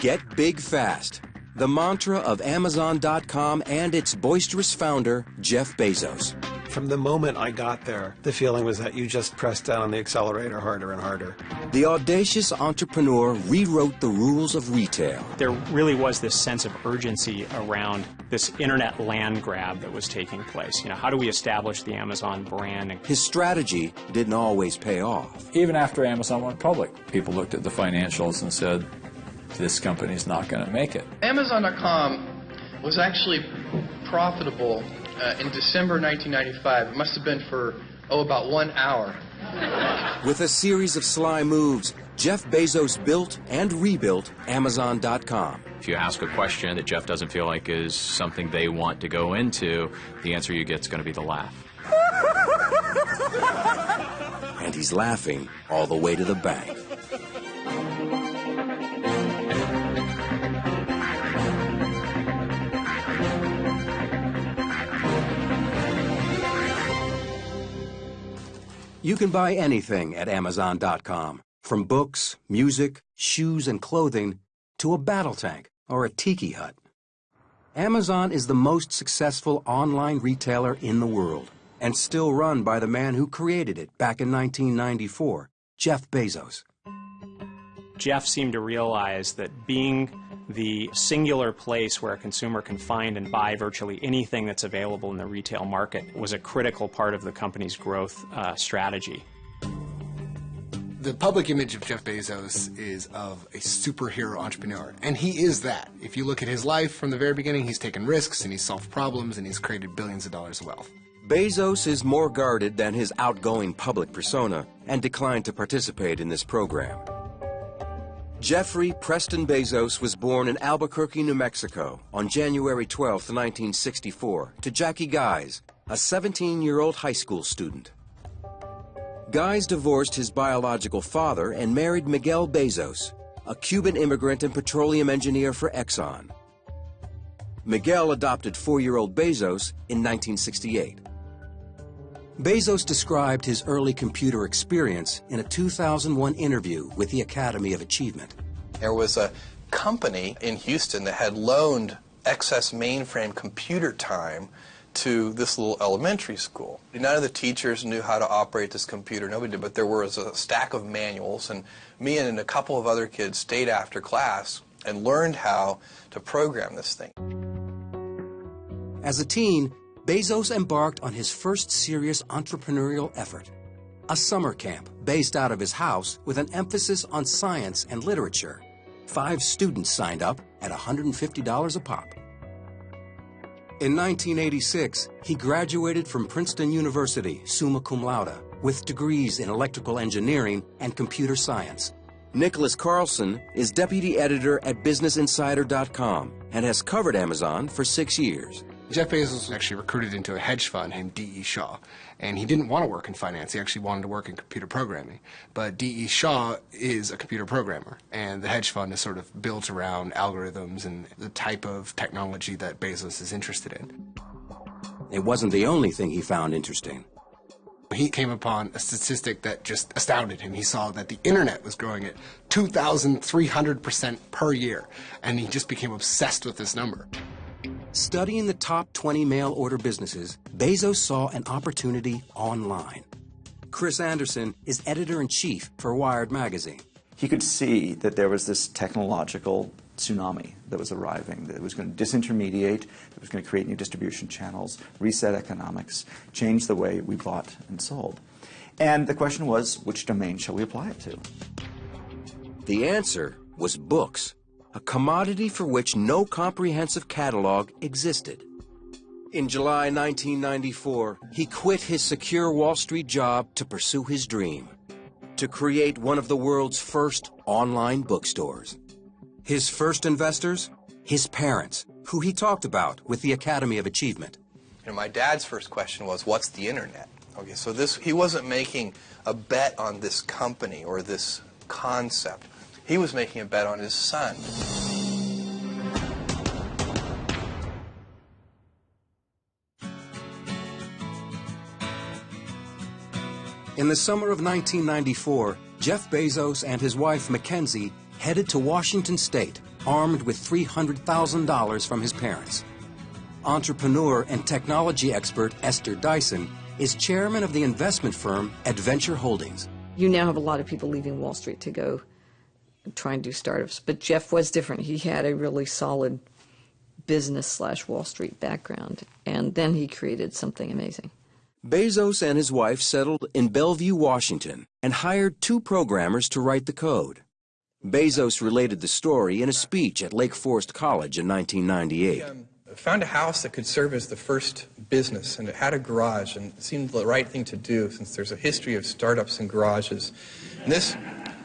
Get big fast. The mantra of Amazon.com and its boisterous founder, Jeff Bezos. From the moment I got there, the feeling was that you just pressed down the accelerator harder and harder. The audacious entrepreneur rewrote the rules of retail. There really was this sense of urgency around this internet land grab that was taking place. How do we establish the Amazon brand? His strategy didn't always pay off. Even after Amazon went public, people looked at the financials and said, this company's not going to make it. Amazon.com was actually profitable in December 1995. It must have been for, about 1 hour. With a series of sly moves, Jeff Bezos built and rebuilt Amazon.com. If you ask a question that Jeff doesn't feel like is something they want to go into, the answer you get is going to be the laugh. And he's laughing all the way to the bank. You can buy anything at Amazon.com, from books, music, shoes, and clothing, to a battle tank or a tiki hut. Amazon is the most successful online retailer in the world, and still run by the man who created it back in 1994, Jeff Bezos. Jeff seemed to realize that being the singular place where a consumer can find and buy virtually anything that's available in the retail market was a critical part of the company's growth strategy. The public image of Jeff Bezos is of a superhero entrepreneur, and he is that. If you look at his life from the very beginning, he's taken risks, and he's solved problems, and he's created billions of dollars of wealth. Bezos is more guarded than his outgoing public persona and declined to participate in this program. Jeffrey Preston Bezos was born in Albuquerque, New Mexico on January 12, 1964, to Jackie Guys, a 17-year-old high school student. Guys divorced his biological father and married Miguel Bezos, a Cuban immigrant and petroleum engineer for Exxon. Miguel adopted 4-year-old Bezos in 1968. Bezos described his early computer experience in a 2001 interview with the Academy of Achievement. There was a company in Houston that had loaned excess mainframe computer time to this little elementary school. None of the teachers knew how to operate this computer, nobody did, but there was a stack of manuals, and me and a couple of other kids stayed after class and learned how to program this thing. As a teen, Bezos embarked on his first serious entrepreneurial effort, a summer camp based out of his house with an emphasis on science and literature. 5 students signed up at $150 a pop. In 1986, he graduated from Princeton University, summa cum laude, with degrees in electrical engineering and computer science. Nicholas Carlson is deputy editor at BusinessInsider.com and has covered Amazon for 6 years. Jeff Bezos was actually recruited into a hedge fund named D.E. Shaw, and he didn't want to work in finance. He actually wanted to work in computer programming. But D.E. Shaw is a computer programmer, and the hedge fund is sort of built around algorithms and the type of technology that Bezos is interested in. It wasn't the only thing he found interesting. He came upon a statistic that just astounded him. He saw that the internet was growing at 2,300% per year, and he just became obsessed with this number. Studying the top 20 mail-order businesses, Bezos saw an opportunity online. Chris Anderson is editor-in-chief for Wired magazine. He could see that there was this technological tsunami that was arriving, that it was going to disintermediate, it was going to create new distribution channels, reset economics, change the way we bought and sold. And the question was, which domain shall we apply it to? The answer was books, a commodity for which no comprehensive catalog existed. In July 1994, he quit his secure Wall Street job to pursue his dream, to create one of the world's first online bookstores. His first investors? His parents, who he talked about with the Academy of Achievement. My dad's first question was, what's the internet? Okay, so he wasn't making a bet on this company or this concept. He was making a bet on his son. In the summer of 1994, Jeff Bezos and his wife Mackenzie headed to Washington State, armed with $300,000 from his parents. Entrepreneur and technology expert Esther Dyson is chairman of the investment firm Adventure Holdings. You now have a lot of people leaving Wall Street to go try and do startups, but Jeff was different. He had a really solid business/Wall Street background, and then he created something amazing. Bezos and his wife settled in Bellevue, Washington, and hired 2 programmers to write the code. Bezos related the story in a speech at Lake Forest College in 1998. Found a house that could serve as the first business, and it had a garage, and it seemed the right thing to do since there's a history of startups and garages. And this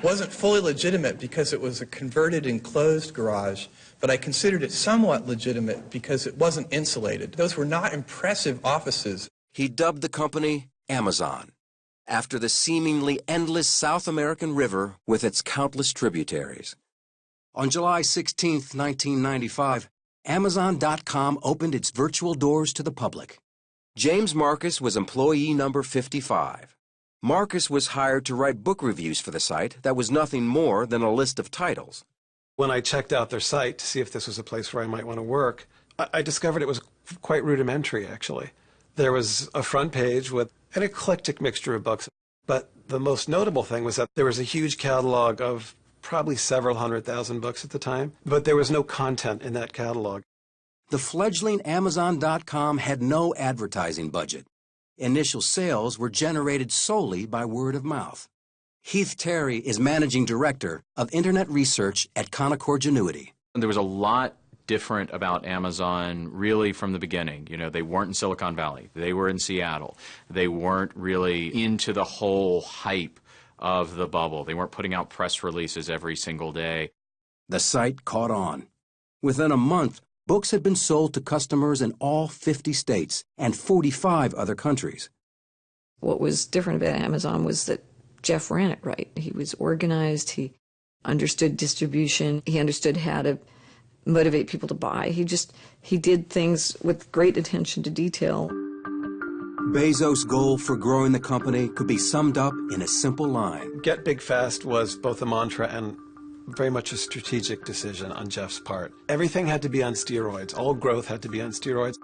wasn't fully legitimate because it was a converted enclosed garage, but I considered it somewhat legitimate because it wasn't insulated. Those were not impressive offices. He dubbed the company Amazon, after the seemingly endless South American river with its countless tributaries. On July 16, 1995, Amazon.com opened its virtual doors to the public. James Marcus was employee number 55. Marcus was hired to write book reviews for the site that was nothing more than a list of titles. When I checked out their site to see if this was a place where I might want to work, I discovered it was quite rudimentary, actually. There was a front page with an eclectic mixture of books, but the most notable thing was that there was a huge catalog of probably several 100,000 books at the time, but there was no content in that catalog. The fledgling Amazon.com had no advertising budget. Initial sales were generated solely by word of mouth. Heath Terry is managing director of internet research at Canaccord Genuity. There was a lot different about Amazon really from the beginning. You know, they weren't in Silicon Valley. They were in Seattle. They weren't really into the whole hype of the bubble. They weren't putting out press releases every single day. The site caught on. Within a month, books had been sold to customers in all 50 states and 45 other countries. What was different about Amazon was that Jeff ran it right. He was organized. He understood distribution. He understood how to motivate people to buy. He did things with great attention to detail. Bezos' goal for growing the company could be summed up in a simple line. Get big fast was both a mantra and very much a strategic decision on Jeff's part. Everything had to be on steroids. All growth had to be on steroids.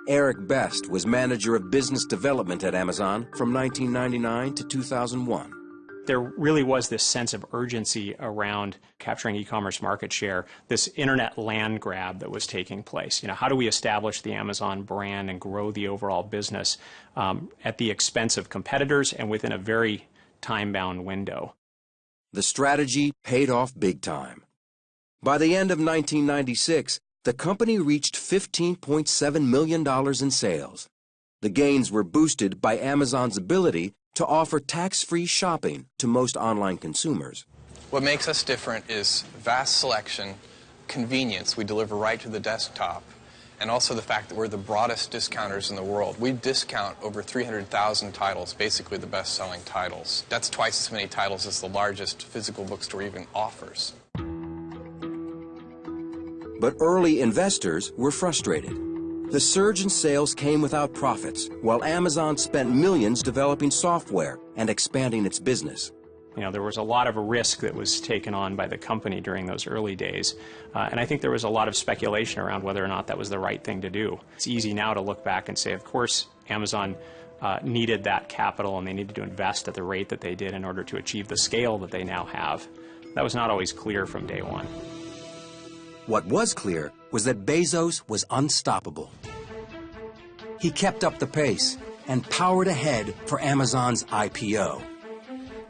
Eric Best was manager of business development at Amazon from 1999 to 2001. There really was this sense of urgency around capturing e-commerce market share, this internet land grab that was taking place. You know, how do we establish the Amazon brand and grow the overall business at the expense of competitors and within a very time-bound window? The strategy paid off big time. By the end of 1996, the company reached $15.7 million in sales. The gains were boosted by Amazon's ability to offer tax-free shopping to most online consumers. What makes us different is vast selection, convenience, we deliver right to the desktop, and also the fact that we're the broadest discounters in the world. We discount over 300,000 titles, basically the best-selling titles. That's twice as many titles as the largest physical bookstore even offers. But early investors were frustrated. The surge in sales came without profits, while Amazon spent millions developing software and expanding its business. You know, there was a lot of a risk that was taken on by the company during those early days, and I think there was a lot of speculation around whether or not that was the right thing to do. It's easy now to look back and say, of course, Amazon needed that capital and they needed to invest at the rate that they did in order to achieve the scale that they now have. That was not always clear from day one. What was clear was that Bezos was unstoppable. He kept up the pace and powered ahead for Amazon's IPO.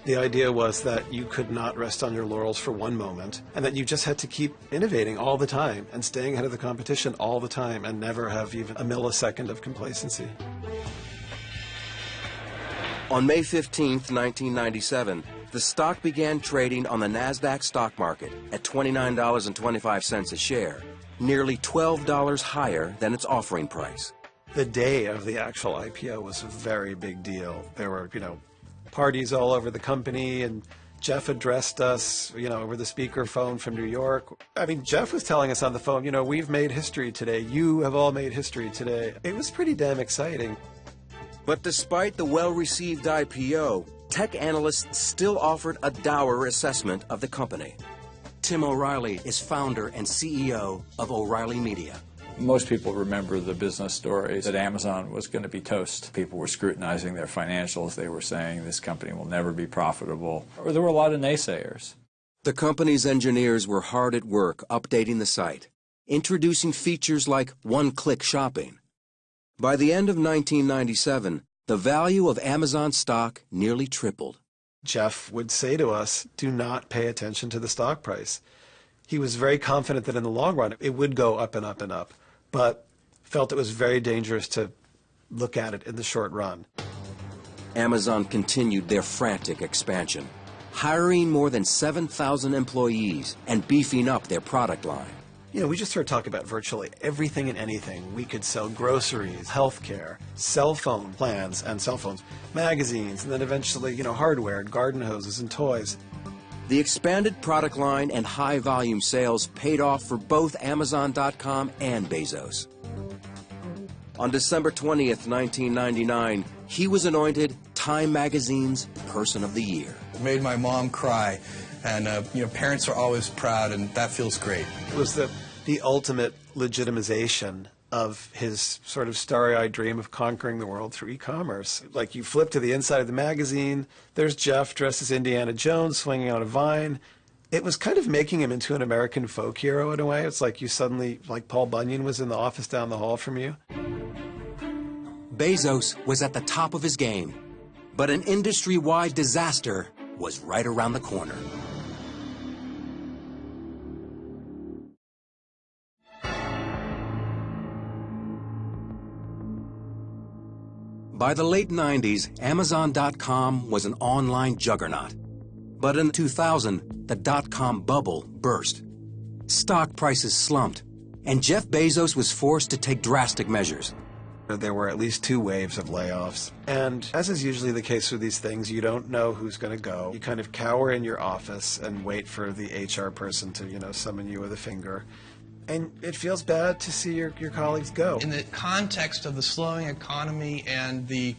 The idea was that you could not rest on your laurels for one moment, and that you just had to keep innovating all the time and staying ahead of the competition all the time and never have even a millisecond of complacency. On May 15, 1997, the stock began trading on the NASDAQ stock market at $29.25 a share, nearly $12 higher than its offering price. The day of the actual IPO was a very big deal. There were, parties all over the company, and Jeff addressed us, over the speakerphone from New York. I mean, Jeff was telling us on the phone, we've made history today. You have all made history today. It was pretty damn exciting. But despite the well-received IPO, tech analysts still offered a dour assessment of the company. Tim O'Reilly is founder and CEO of O'Reilly Media. Most people remember the business stories that Amazon was going to be toast. People were scrutinizing their financials. They were saying this company will never be profitable. Or there were a lot of naysayers. The company's engineers were hard at work updating the site, introducing features like one-click shopping. By the end of 1997, the value of Amazon stock nearly tripled. Jeff would say to us, do not pay attention to the stock price. He was very confident that in the long run it would go up and up and up, but felt it was very dangerous to look at it in the short run. Amazon continued their frantic expansion, hiring more than 7,000 employees and beefing up their product line. You know, we just started talking about virtually everything and anything. We could sell groceries, healthcare, cell phone plans and cell phones, magazines, and then eventually, hardware, garden hoses, and toys. The expanded product line and high-volume sales paid off for both Amazon.com and Bezos. On December 20th, 1999, he was anointed Time Magazine's Person of the Year. It made my mom cry, and parents are always proud, and that feels great. It was the ultimate legitimization of his sort of starry-eyed dream of conquering the world through e-commerce. Like, you flip to the inside of the magazine, there's Jeff dressed as Indiana Jones swinging on a vine. It was kind of making him into an American folk hero in a way. It's like you suddenly, like Paul Bunyan was in the office down the hall from you. Bezos was at the top of his game, but an industry-wide disaster was right around the corner. By the late 90s, Amazon.com was an online juggernaut. But in 2000, the dot-com bubble burst. Stock prices slumped, and Jeff Bezos was forced to take drastic measures. There were at least 2 waves of layoffs. And as is usually the case with these things, you don't know who's going to go. You kind of cower in your office and wait for the HR person to, summon you with a finger. And it feels bad to see your colleagues go. In the context of the slowing economy and the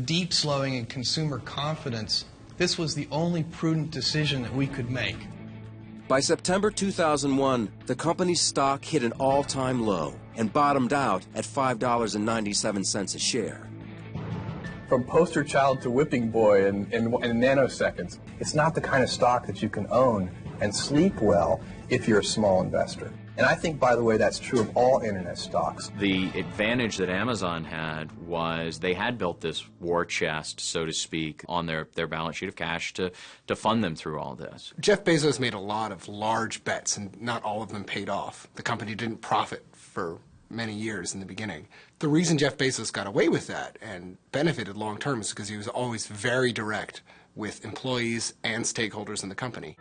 deep slowing in consumer confidence, this was the only prudent decision that we could make. By September 2001, the company's stock hit an all-time low and bottomed out at $5.97 a share. From poster child to whipping boy in nanoseconds, it's not the kind of stock that you can own and sleep well if you're a small investor. And I think, by the way, that's true of all internet stocks. The advantage that Amazon had was they had built this war chest, so to speak, on their balance sheet of cash to fund them through all this. Jeff Bezos made a lot of large bets, and not all of them paid off. The company didn't profit for many years in the beginning. The reason Jeff Bezos got away with that and benefited long term is because he was always very direct with employees and stakeholders in the company.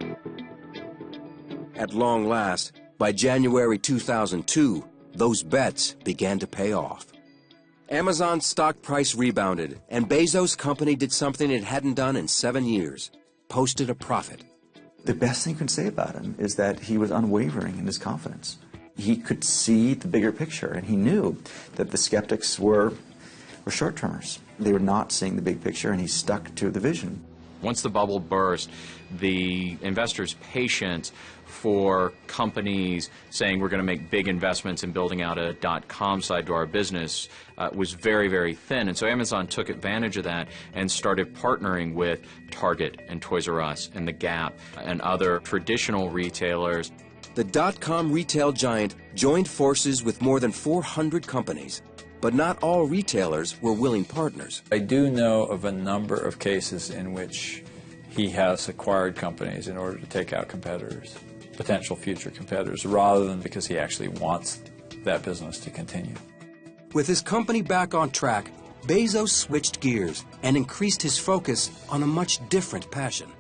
At long last, by January 2002, those bets began to pay off. Amazon's stock price rebounded, and Bezos' company did something it hadn't done in 7 years, posted a profit. The best thing you can say about him is that he was unwavering in his confidence. He could see the bigger picture, and he knew that the skeptics were short-termers. They were not seeing the big picture, and he stuck to the vision. Once the bubble burst, the investors' patience for companies saying we're going to make big investments in building out a .com side to our business was very, very thin. And so Amazon took advantage of that and started partnering with Target and Toys R Us and The Gap and other traditional retailers. The dot-com retail giant joined forces with more than 400 companies, but not all retailers were willing partners. I do know of a number of cases in which he has acquired companies in order to take out competitors, potential future competitors, rather than because he actually wants that business to continue. With his company back on track, Bezos switched gears and increased his focus on a much different passion.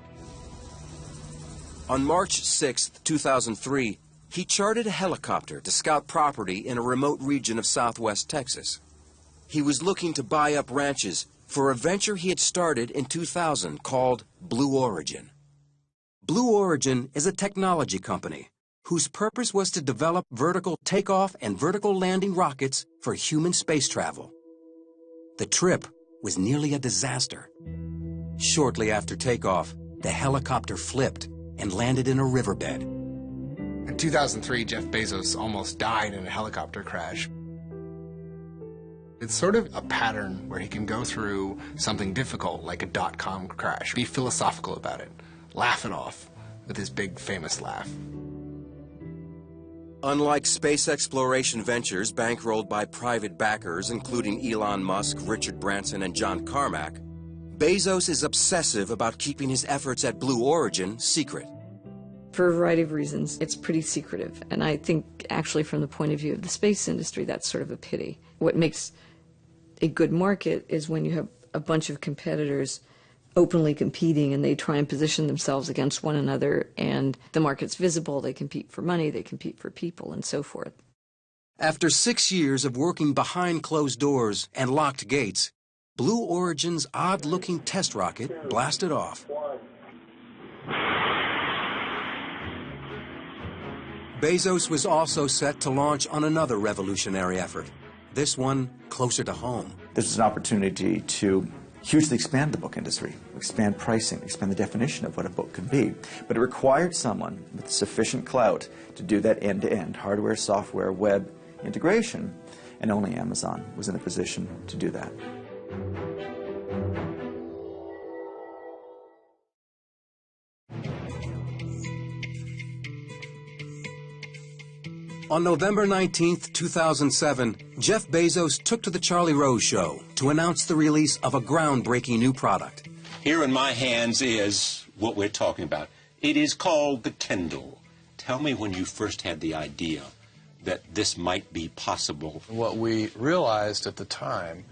On March 6, 2003, he chartered a helicopter to scout property in a remote region of southwest Texas. He was looking to buy up ranches for a venture he had started in 2000 called Blue Origin. Blue Origin is a technology company whose purpose was to develop vertical takeoff and vertical landing rockets for human space travel. The trip was nearly a disaster. Shortly after takeoff, the helicopter flipped and landed in a riverbed. In 2003, Jeff Bezos almost died in a helicopter crash. It's sort of a pattern where he can go through something difficult, like a dot-com crash, be philosophical about it, laugh it off with his big famous laugh. Unlike space exploration ventures bankrolled by private backers, including Elon Musk, Richard Branson, and John Carmack, Bezos is obsessive about keeping his efforts at Blue Origin secret. For a variety of reasons, it's pretty secretive. And I think, actually, from the point of view of the space industry, that's sort of a pity. What makes a good market is when you have a bunch of competitors openly competing and they try and position themselves against one another, and the market's visible, they compete for money, they compete for people, and so forth. After 6 years of working behind closed doors and locked gates, Blue Origin's odd-looking test rocket blasted off. Bezos was also set to launch on another revolutionary effort, this one closer to home. This was an opportunity to hugely expand the book industry, expand pricing, expand the definition of what a book could be. But it required someone with sufficient clout to do that end-to-end, hardware, software, web integration, and only Amazon was in a position to do that. On November 19, 2007, Jeff Bezos took to the Charlie Rose Show to announce the release of a groundbreaking new product. Here in my hands is what we're talking about. It is called the Kindle. Tell me when you first had the idea that this might be possible. What we realized at the time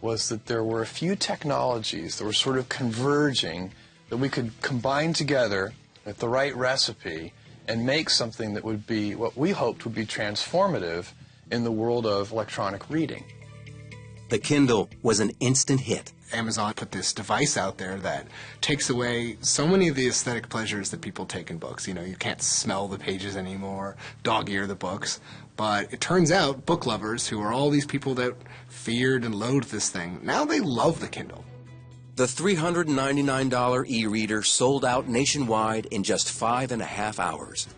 was that there were a few technologies that were sort of converging that we could combine together with the right recipe and make something that would be what we hoped would be transformative in the world of electronic reading. The Kindle was an instant hit. Amazon put this device out there that takes away so many of the aesthetic pleasures that people take in books. You know, you can't smell the pages anymore, dog-ear the books. But it turns out book lovers, who are all these people that feared and loathed this thing, now they love the Kindle. The $399 e-reader sold out nationwide in just 5.5 hours.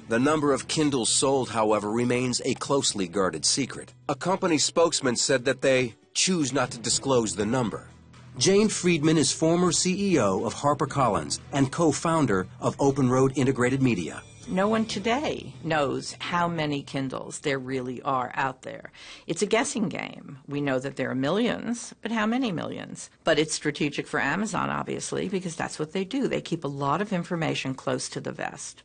The number of Kindles sold, however, remains a closely guarded secret. A company spokesman said that they choose not to disclose the number. Jane Friedman is former CEO of HarperCollins and co-founder of Open Road Integrated Media. No one today knows how many Kindles there really are out there. It's a guessing game. We know that there are millions, but how many millions? But it's strategic for Amazon, obviously, because that's what they do. They keep a lot of information close to the vest.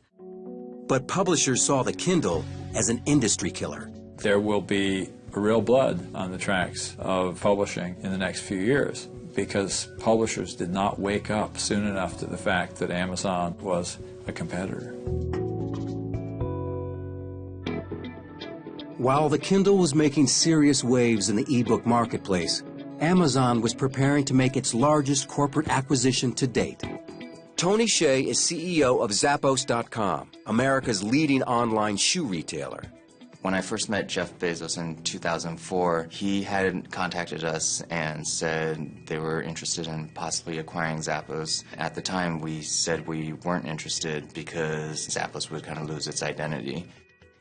But publishers saw the Kindle as an industry killer. There will be real blood on the tracks of publishing in the next few years because publishers did not wake up soon enough to the fact that Amazon was a competitor. While the Kindle was making serious waves in the e-book marketplace, Amazon was preparing to make its largest corporate acquisition to date. Tony Hsieh is CEO of Zappos.com, America's leading online shoe retailer. When I first met Jeff Bezos in 2004, he had contacted us and said they were interested in possibly acquiring Zappos. At the time, we said we weren't interested because Zappos would kind of lose its identity.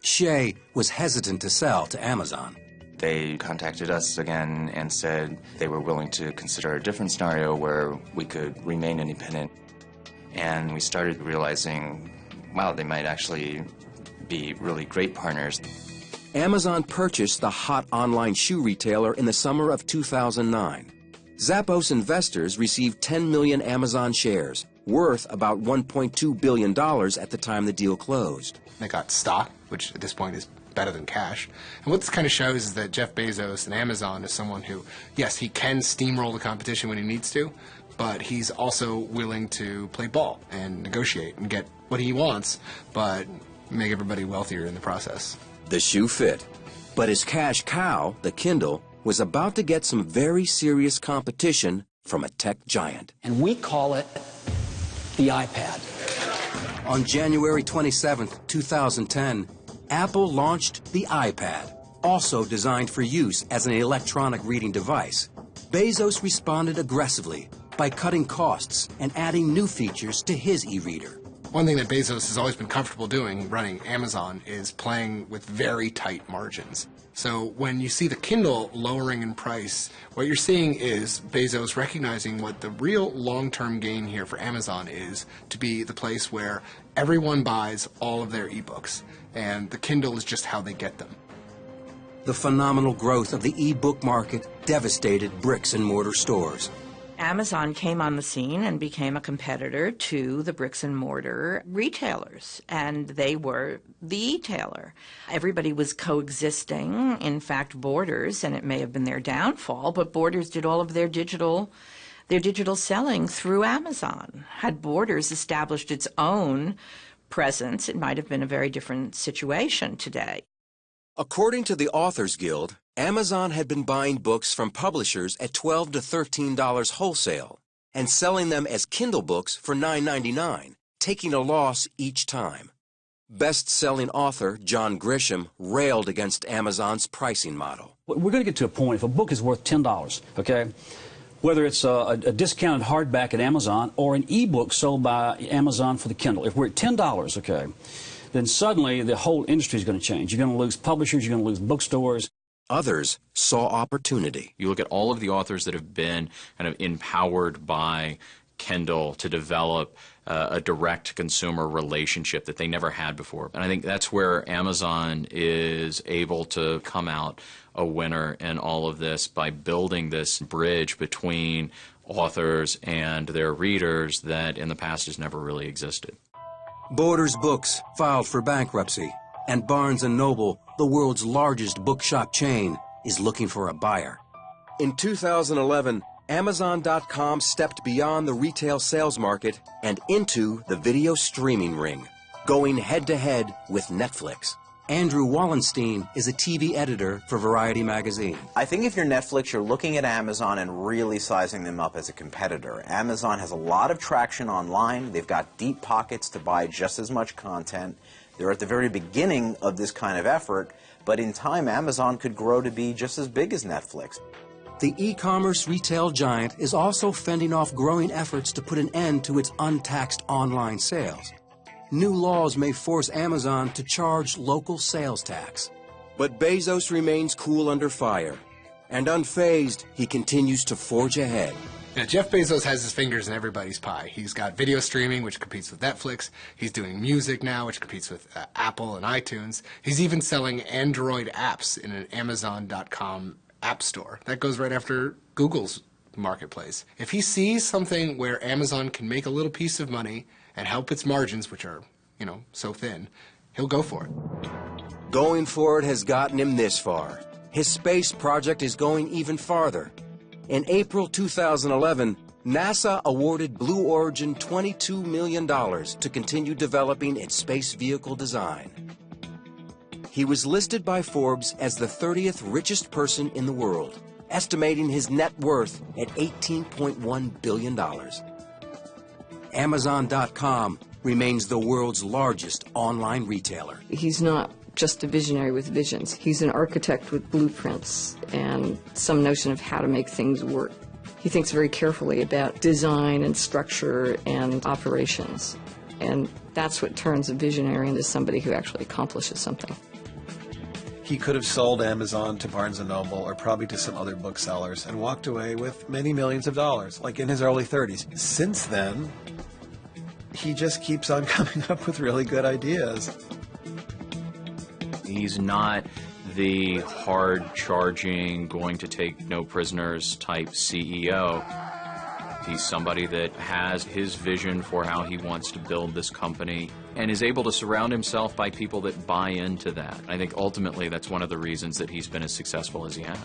Hsieh was hesitant to sell to Amazon. They contacted us again and said they were willing to consider a different scenario where we could remain independent. And we started realizing, wow, they might actually be really great partners. Amazon purchased the hot online shoe retailer in the summer of 2009. Zappos investors received 10 million Amazon shares, worth about $1.2 billion at the time the deal closed. They got stock, which at this point is better than cash. And what this kind of shows is that Jeff Bezos and Amazon is someone who, yes, he can steamroll the competition when he needs to, but he's also willing to play ball and negotiate and get what he wants, but make everybody wealthier in the process. The shoe fit. But his cash cow, the Kindle, was about to get some very serious competition from a tech giant. And we call it the iPad. On January 27, 2010, Apple launched the iPad, also designed for use as an electronic reading device. Bezos responded aggressively by cutting costs and adding new features to his e-reader. One thing that Bezos has always been comfortable doing, running Amazon, is playing with very tight margins. So when you see the Kindle lowering in price, what you're seeing is Bezos recognizing what the real long-term gain here for Amazon is, to be the place where everyone buys all of their ebooks, and the Kindle is just how they get them. The phenomenal growth of the e-book market devastated bricks and mortar stores. Amazon came on the scene and became a competitor to the bricks and mortar retailers, and they were the e-tailer. Everybody was coexisting. In fact, Borders, and it may have been their downfall, but Borders did all of their digital selling through Amazon. Had Borders established its own presence, it might have been a very different situation today. According to the Authors Guild, Amazon had been buying books from publishers at $12 to $13 wholesale and selling them as Kindle books for $9.99, taking a loss each time. Best-selling author John Grisham railed against Amazon's pricing model. We're going to get to a point, if a book is worth $10, okay, whether it's a discounted hardback at Amazon or an ebook sold by Amazon for the Kindle, if we're at $10, okay, then suddenly the whole industry is going to change. You're going to lose publishers, you're going to lose bookstores. Others saw opportunity. You look at all of the authors that have been kind of empowered by Kindle to develop a direct consumer relationship that they never had before. And I think that's where Amazon is able to come out a winner in all of this by building this bridge between authors and their readers that in the past has never really existed. Borders Books filed for bankruptcy, and Barnes & Noble, the world's largest bookshop chain, is looking for a buyer. In 2011, Amazon.com stepped beyond the retail sales market and into the video streaming ring, going head-to-head with Netflix. Andrew Wallenstein is a TV editor for Variety magazine. I think if you're Netflix, you're looking at Amazon and really sizing them up as a competitor. Amazon has a lot of traction online. They've got deep pockets to buy just as much content. They're at the very beginning of this kind of effort, but in time, Amazon could grow to be just as big as Netflix. The e-commerce retail giant is also fending off growing efforts to put an end to its untaxed online sales. New laws may force Amazon to charge local sales tax. But Bezos remains cool under fire, and unfazed, he continues to forge ahead. Now, Jeff Bezos has his fingers in everybody's pie. He's got video streaming, which competes with Netflix. He's doing music now, which competes with Apple and iTunes. He's even selling Android apps in an Amazon.com app store. That goes right after Google's marketplace. If he sees something where Amazon can make a little piece of money and help its margins, which are, so thin, he'll go for it. Going for it has gotten him this far. His space project is going even farther. In April 2011, NASA awarded Blue Origin $22 million to continue developing its space vehicle design. He was listed by Forbes as the 30th richest person in the world, estimating his net worth at $18.1 billion. Amazon.com remains the world's largest online retailer. He's not just a visionary with visions. He's an architect with blueprints and some notion of how to make things work. He thinks very carefully about design and structure and operations. And that's what turns a visionary into somebody who actually accomplishes something. He could have sold Amazon to Barnes & Noble or probably to some other booksellers and walked away with many millions of dollars, like in his early 30s. Since then, he just keeps on coming up with really good ideas. He's not the hard-charging, going to take no prisoners type CEO. He's somebody that has his vision for how he wants to build this company and is able to surround himself by people that buy into that. I think ultimately that's one of the reasons that he's been as successful as he has.